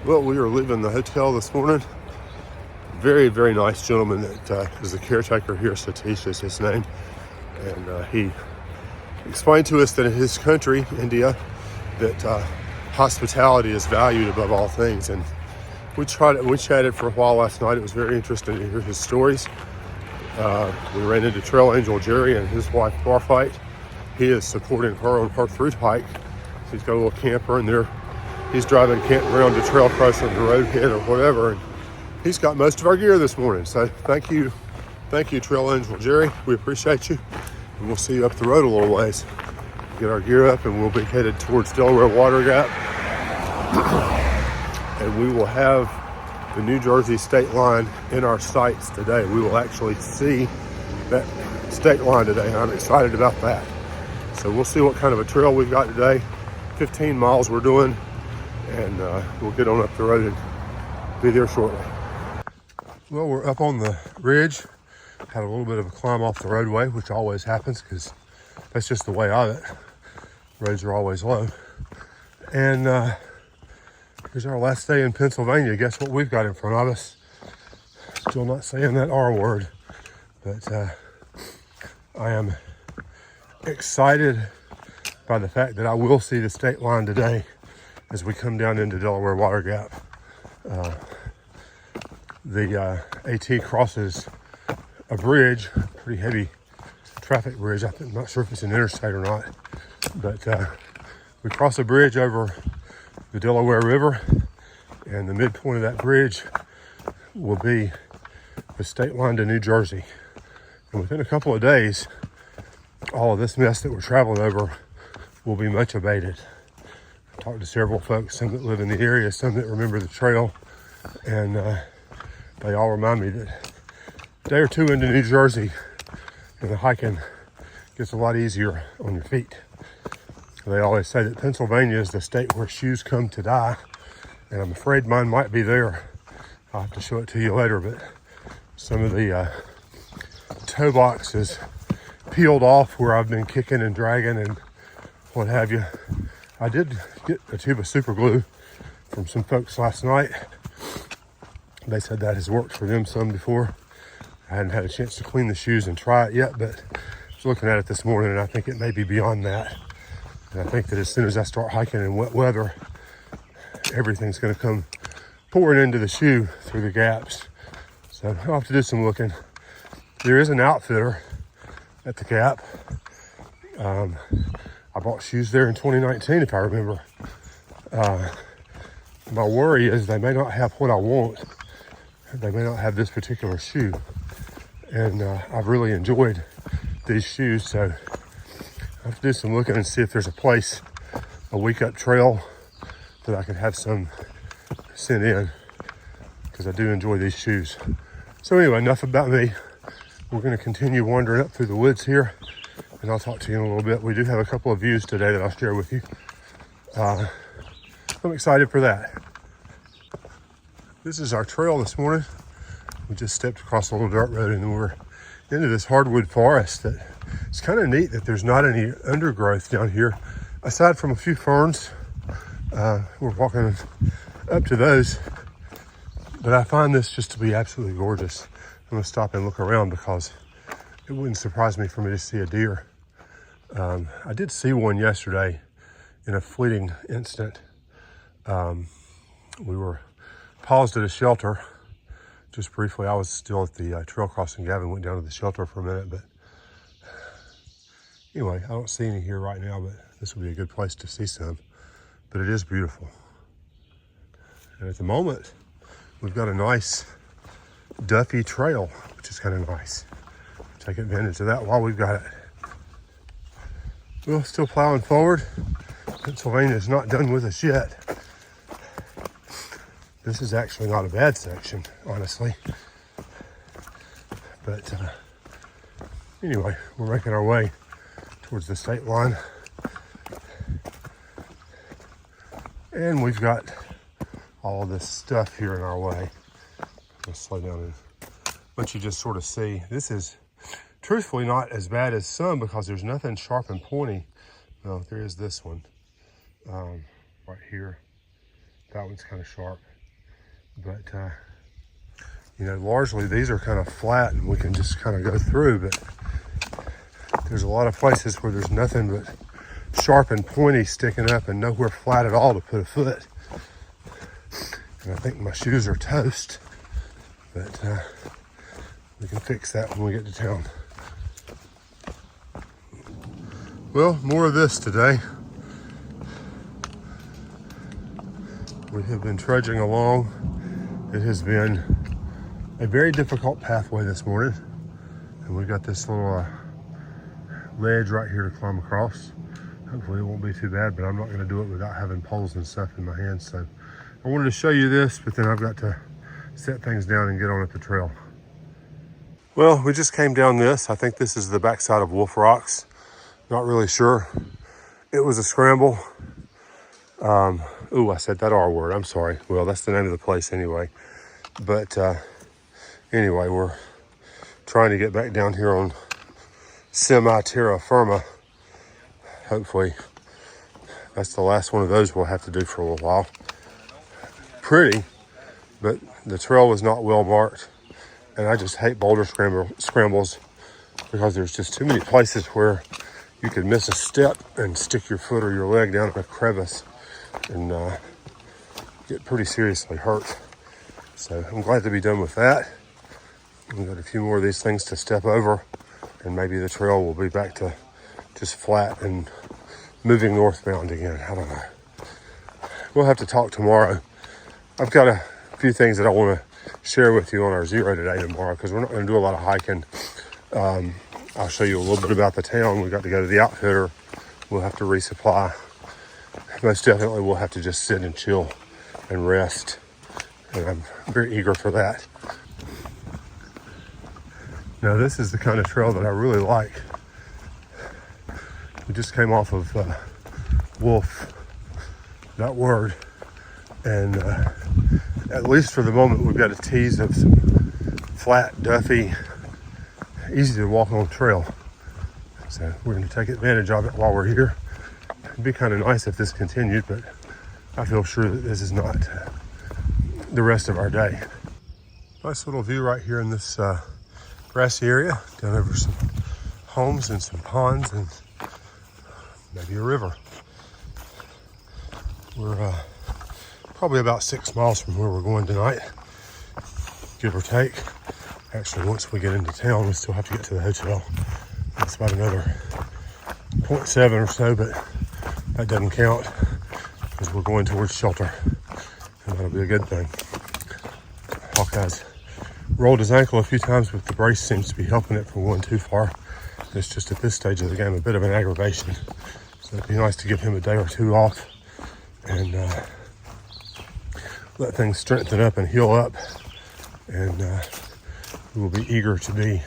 Well, we are leaving the hotel this morning. Very, very nice gentleman that is the caretaker here. Satish is his name. And he explained to us that in his country, India, that hospitality is valued above all things. And we chatted for a while last night. It was very interesting to hear his stories. We ran into Trail Angel Jerry and his wife Barfight. He is supporting her on her through hike. He's got a little camper and he's driving campground to trail crossing the roadhead or whatever. And he's got most of our gear this morning. So thank you, Trail Angel Jerry. We appreciate you. And we'll see you up the road a little ways. Get our gear up and we'll be headed towards Delaware Water Gap. And we will have the New Jersey state line in our sights today. We will actually see that state line today. I'm excited about that. So we'll see what kind of a trail we've got today. 15 miles we're doing, and we'll get on up the road and be there shortly. Well, we're up on the ridge. Had a little bit of a climb off the roadway, which always happens because that's just the way of it. Roads are always low. And here's our last day in Pennsylvania. Guess what we've got in front of us? Still not saying that R word, but I am excited by the fact that I will see the state line today as we come down into Delaware Water Gap. The AT crosses a bridge, a pretty heavy traffic bridge. I'm not sure if it's an interstate or not, but we cross a bridge over the Delaware River, and the midpoint of that bridge will be the state line to New Jersey. And within a couple of days, all of this mess that we're traveling over will be much abated. I've talked to several folks, some that live in the area, some that remember the trail, and they all remind me that a day or two into New Jersey and the hiking gets a lot easier on your feet. They always say that Pennsylvania is the state where shoes come to die, and I'm afraid mine might be there. I'll have to show it to you later, but some of the toe box is peeled off where I've been kicking and dragging and what have you. I did get a tube of super glue from some folks last night. They said that has worked for them some before. I hadn't had a chance to clean the shoes and try it yet, but I was looking at it this morning and I think it may be beyond that. And I think that as soon as I start hiking in wet weather, everything's going to come pouring into the shoe through the gaps. So I'll have to do some looking. There is an outfitter at the Gap. I bought shoes there in 2019, if I remember. My worry is they may not have what I want. They may not have this particular shoe. And I've really enjoyed these shoes, so I have to do some looking and see if there's a place, a week up trail, that I could have some sent in, because I do enjoy these shoes. So anyway, enough about me. We're going to continue wandering up through the woods here, and I'll talk to you in a little bit. We do have a couple of views today that I'll share with you. I'm excited for that. This is our trail this morning. We just stepped across a little dirt road and we're into this hardwood forest. That it's kind of neat that there's not any undergrowth down here, aside from a few ferns. We're walking up to those, but I find this just to be absolutely gorgeous. I'm gonna stop and look around because it wouldn't surprise me for me to see a deer. I did see one yesterday in a fleeting instant. We were paused at a shelter just briefly. I was still at the trail crossing. Gavin went down to the shelter for a minute, but anyway, I don't see any here right now, but this would be a good place to see some. But it is beautiful. And at the moment, we've got a nice Duffy trail, which is kind of nice. Take advantage of that while we've got it. We're still plowing forward. Pennsylvania is not done with us yet. This is actually not a bad section, honestly. But anyway, we're making our way towards the state line. And we've got all of this stuff here in our way. Let's slow down and let you just sort of see. This is truthfully not as bad as some because there's nothing sharp and pointy. No, there is this one right here. That one's kind of sharp. But largely these are kind of flat and we can just kind of go through, but there's a lot of places where there's nothing but sharp and pointy sticking up and nowhere flat at all to put a foot. And I think my shoes are toast, but we can fix that when we get to town. Well, more of this today. We have been trudging along. It has been a very difficult pathway this morning, and we've got this little ledge right here to climb across. Hopefully it won't be too bad, but I'm not going to do it without having poles and stuff in my hands. So I wanted to show you this, but then I've got to set things down and get on up the trail. Well, we just came down this. I think this is the backside of Wolf Rocks. Not really sure. It was a scramble. I said that R word. I'm sorry. Well, that's the name of the place anyway. But anyway, we're trying to get back down here on semi-terra firma. Hopefully that's the last one of those we'll have to do for a little while. Pretty, but the trail was not well marked, and I just hate boulder scrambles because there's just too many places where you could miss a step and stick your foot or your leg down a crevice and get pretty seriously hurt. So I'm glad to be done with that. We've got a few more of these things to step over, and maybe the trail will be back to just flat and moving northbound again. I don't know. We'll have to talk tomorrow. I've got a few things that I want to share with you on our zero today tomorrow, because we're not going to do a lot of hiking. I'll show you a little bit about the town. We got to go to the outfitter. We'll have to resupply. Most definitely we'll have to just sit and chill and rest. And I'm very eager for that. Now this is the kind of trail that I really like. We just came off of Wolf, that word. And at least for the moment, we've got a tease of some flat, duffy, easy to walk on trail. So we're going to take advantage of it while we're here. It'd be kind of nice if this continued, but I feel sure that this is not the rest of our day. Nice little view right here in this grassy area, down over some homes and some ponds and maybe a river. We're probably about 6 miles from where we're going tonight, give or take. Actually, once we get into town, we still have to get to the hotel. That's about another 0.7 or so, but that doesn't count because we're going towards shelter, and that'll be a good thing. Hawkeye's rolled his ankle a few times, but the brace seems to be helping it from going too far. It's just at this stage of the game a bit of an aggravation. So it'd be nice to give him a day or two off and let things strengthen up and heal up. And we will be eager to be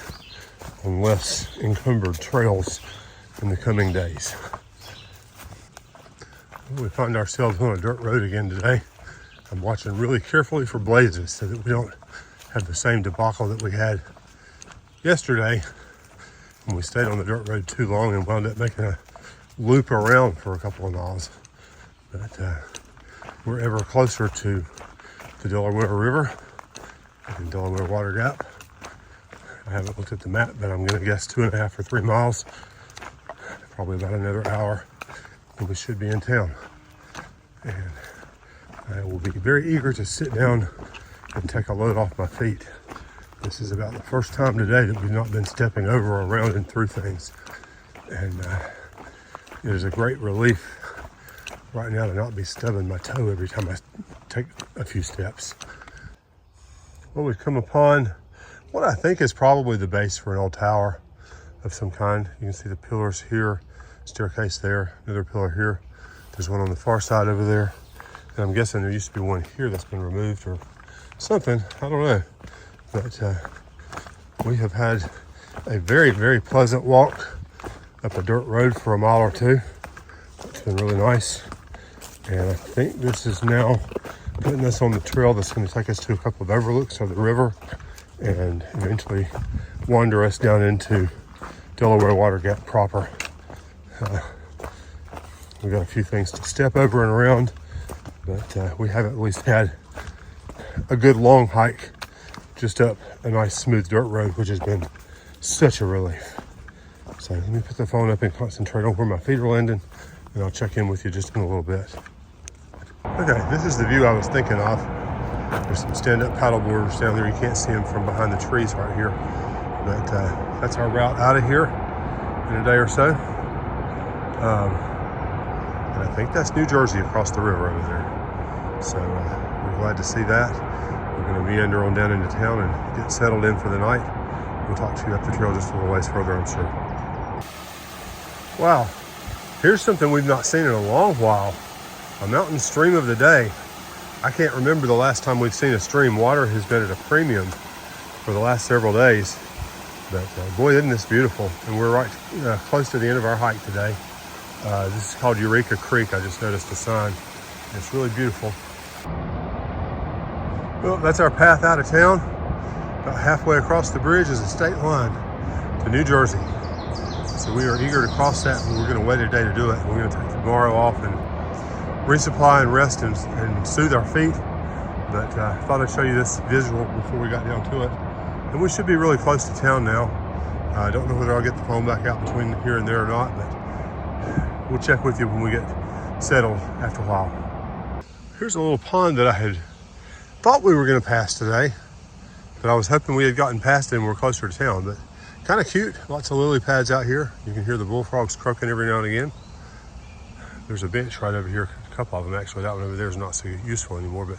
on less encumbered trails in the coming days. Well, we find ourselves on a dirt road again today. I'm watching really carefully for blazes so that we don't have the same debacle that we had yesterday when we stayed on the dirt road too long and wound up making a loop around for a couple of miles. But we're ever closer to the Delaware River and Delaware Water Gap. I haven't looked at the map, but I'm going to guess 2.5 or 3 miles, probably about another hour, and we should be in town. And I will be very eager to sit down and take a load off my feet. This is about the first time today that we've not been stepping over, around, and through things. And it is a great relief right now to not be stubbing my toe every time I take a few steps. Well, we've come upon what I think is probably the base for an old tower of some kind. You can see the pillars here, staircase there, another pillar here. There's one on the far side over there. And I'm guessing there used to be one here that's been removed or something. I don't know. But we have had a very, very pleasant walk up a dirt road for a mile or two. It's been really nice. And I think this is now putting us on the trail that's going to take us to a couple of overlooks of the river and eventually wander us down into Delaware Water Gap proper. We've got a few things to step over and around, but we have at least had a good long hike just up a nice smooth dirt road, which has been such a relief. So let me put the phone up and concentrate on where my feet are landing, and I'll check in with you just in a little bit. Okay, this is the view I was thinking of. There's some stand-up paddle boarders down there. You can't see them from behind the trees right here. But that's our route out of here in a day or so. And I think that's New Jersey across the river over there. So we're glad to see that. We're going to meander on down into town and get settled in for the night. We'll talk to you up the trail just a little ways further, I'm sure. Wow, here's something we've not seen in a long while. A mountain stream of the day. I can't remember the last time we've seen a stream. Water has been at a premium for the last several days. But boy, isn't this beautiful. And we're right close to the end of our hike today. This is called Eureka Creek. I just noticed the sign. It's really beautiful. Well, that's our path out of town. About halfway across the bridge is a state line to New Jersey. So we are eager to cross that, and we're going to wait a day to do it. We're going to take tomorrow off and resupply and rest and soothe our feet. But I thought I'd show you this visual before we got down to it. And we should be really close to town now. I don't know whether I'll get the phone back out between here and there or not, but we'll check with you when we get settled after a while. Here's a little pond that I had thought we were going to pass today, but I was hoping we had gotten past it and we're closer to town. But kind of cute. Lots of lily pads out here. You can hear the bullfrogs croaking every now and again. There's a bench right over here, a couple of them actually. That one over there is not so useful anymore, but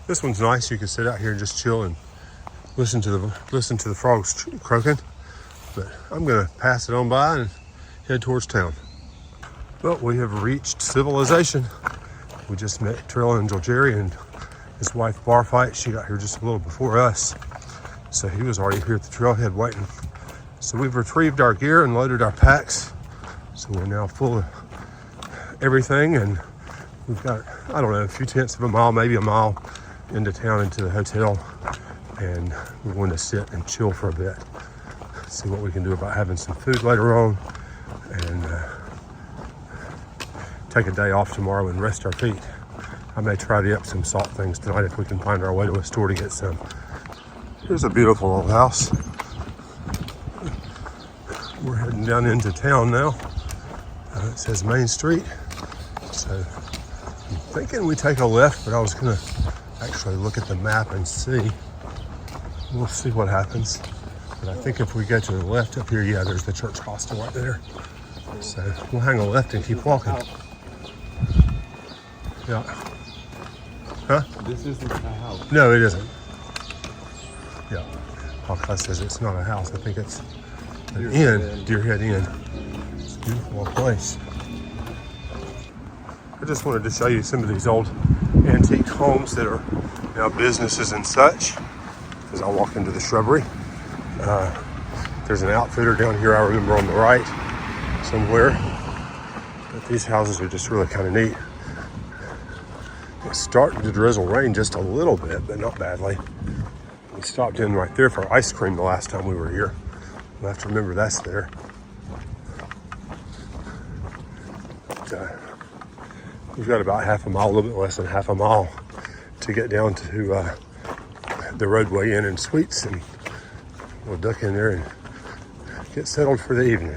this one's nice. You can sit out here and just chill and listen to the frogs croaking. But I'm gonna pass it on by and head towards town. Well, we have reached civilization. We just met Trail Angel Jerry and his wife Barfight. She got here just a little before us, so he was already here at the trailhead waiting. So we've retrieved our gear and loaded our packs. So we're now full of everything, and we've got, I don't know, a few tenths of a mile, maybe a mile into town, into the hotel. And we're going to sit and chill for a bit. See what we can do about having some food later on, and take a day off tomorrow and rest our feet. I may try the Epsom salt things tonight if we can find our way to a store to get some. Here's a beautiful old house. We're heading down into town now. It says Main Street. So I'm thinking we take a left, but I was gonna actually look at the map and see. We'll see what happens. But I think if we go to the left up here, yeah, there's the church hostel right there. So we'll hang a left and keep walking. Yeah. Huh? This isn't a house. No, it isn't. Yeah. Hawkeye says it's not a house. I think it's an inn, Deerhead Inn. It's a beautiful place. I just wanted to show you some of these old antique homes that are now businesses and such. As I walk into the shrubbery, there's an outfitter down here I remember on the right somewhere. But these houses are just really kind of neat. It's starting to drizzle rain just a little bit, but not badly. We stopped in right there for ice cream the last time we were here. We'll have to remember that's there. But, we've got about half a mile, a little bit less than half a mile to get down to the Roadway Inn and Suites, and we'll duck in there and get settled for the evening.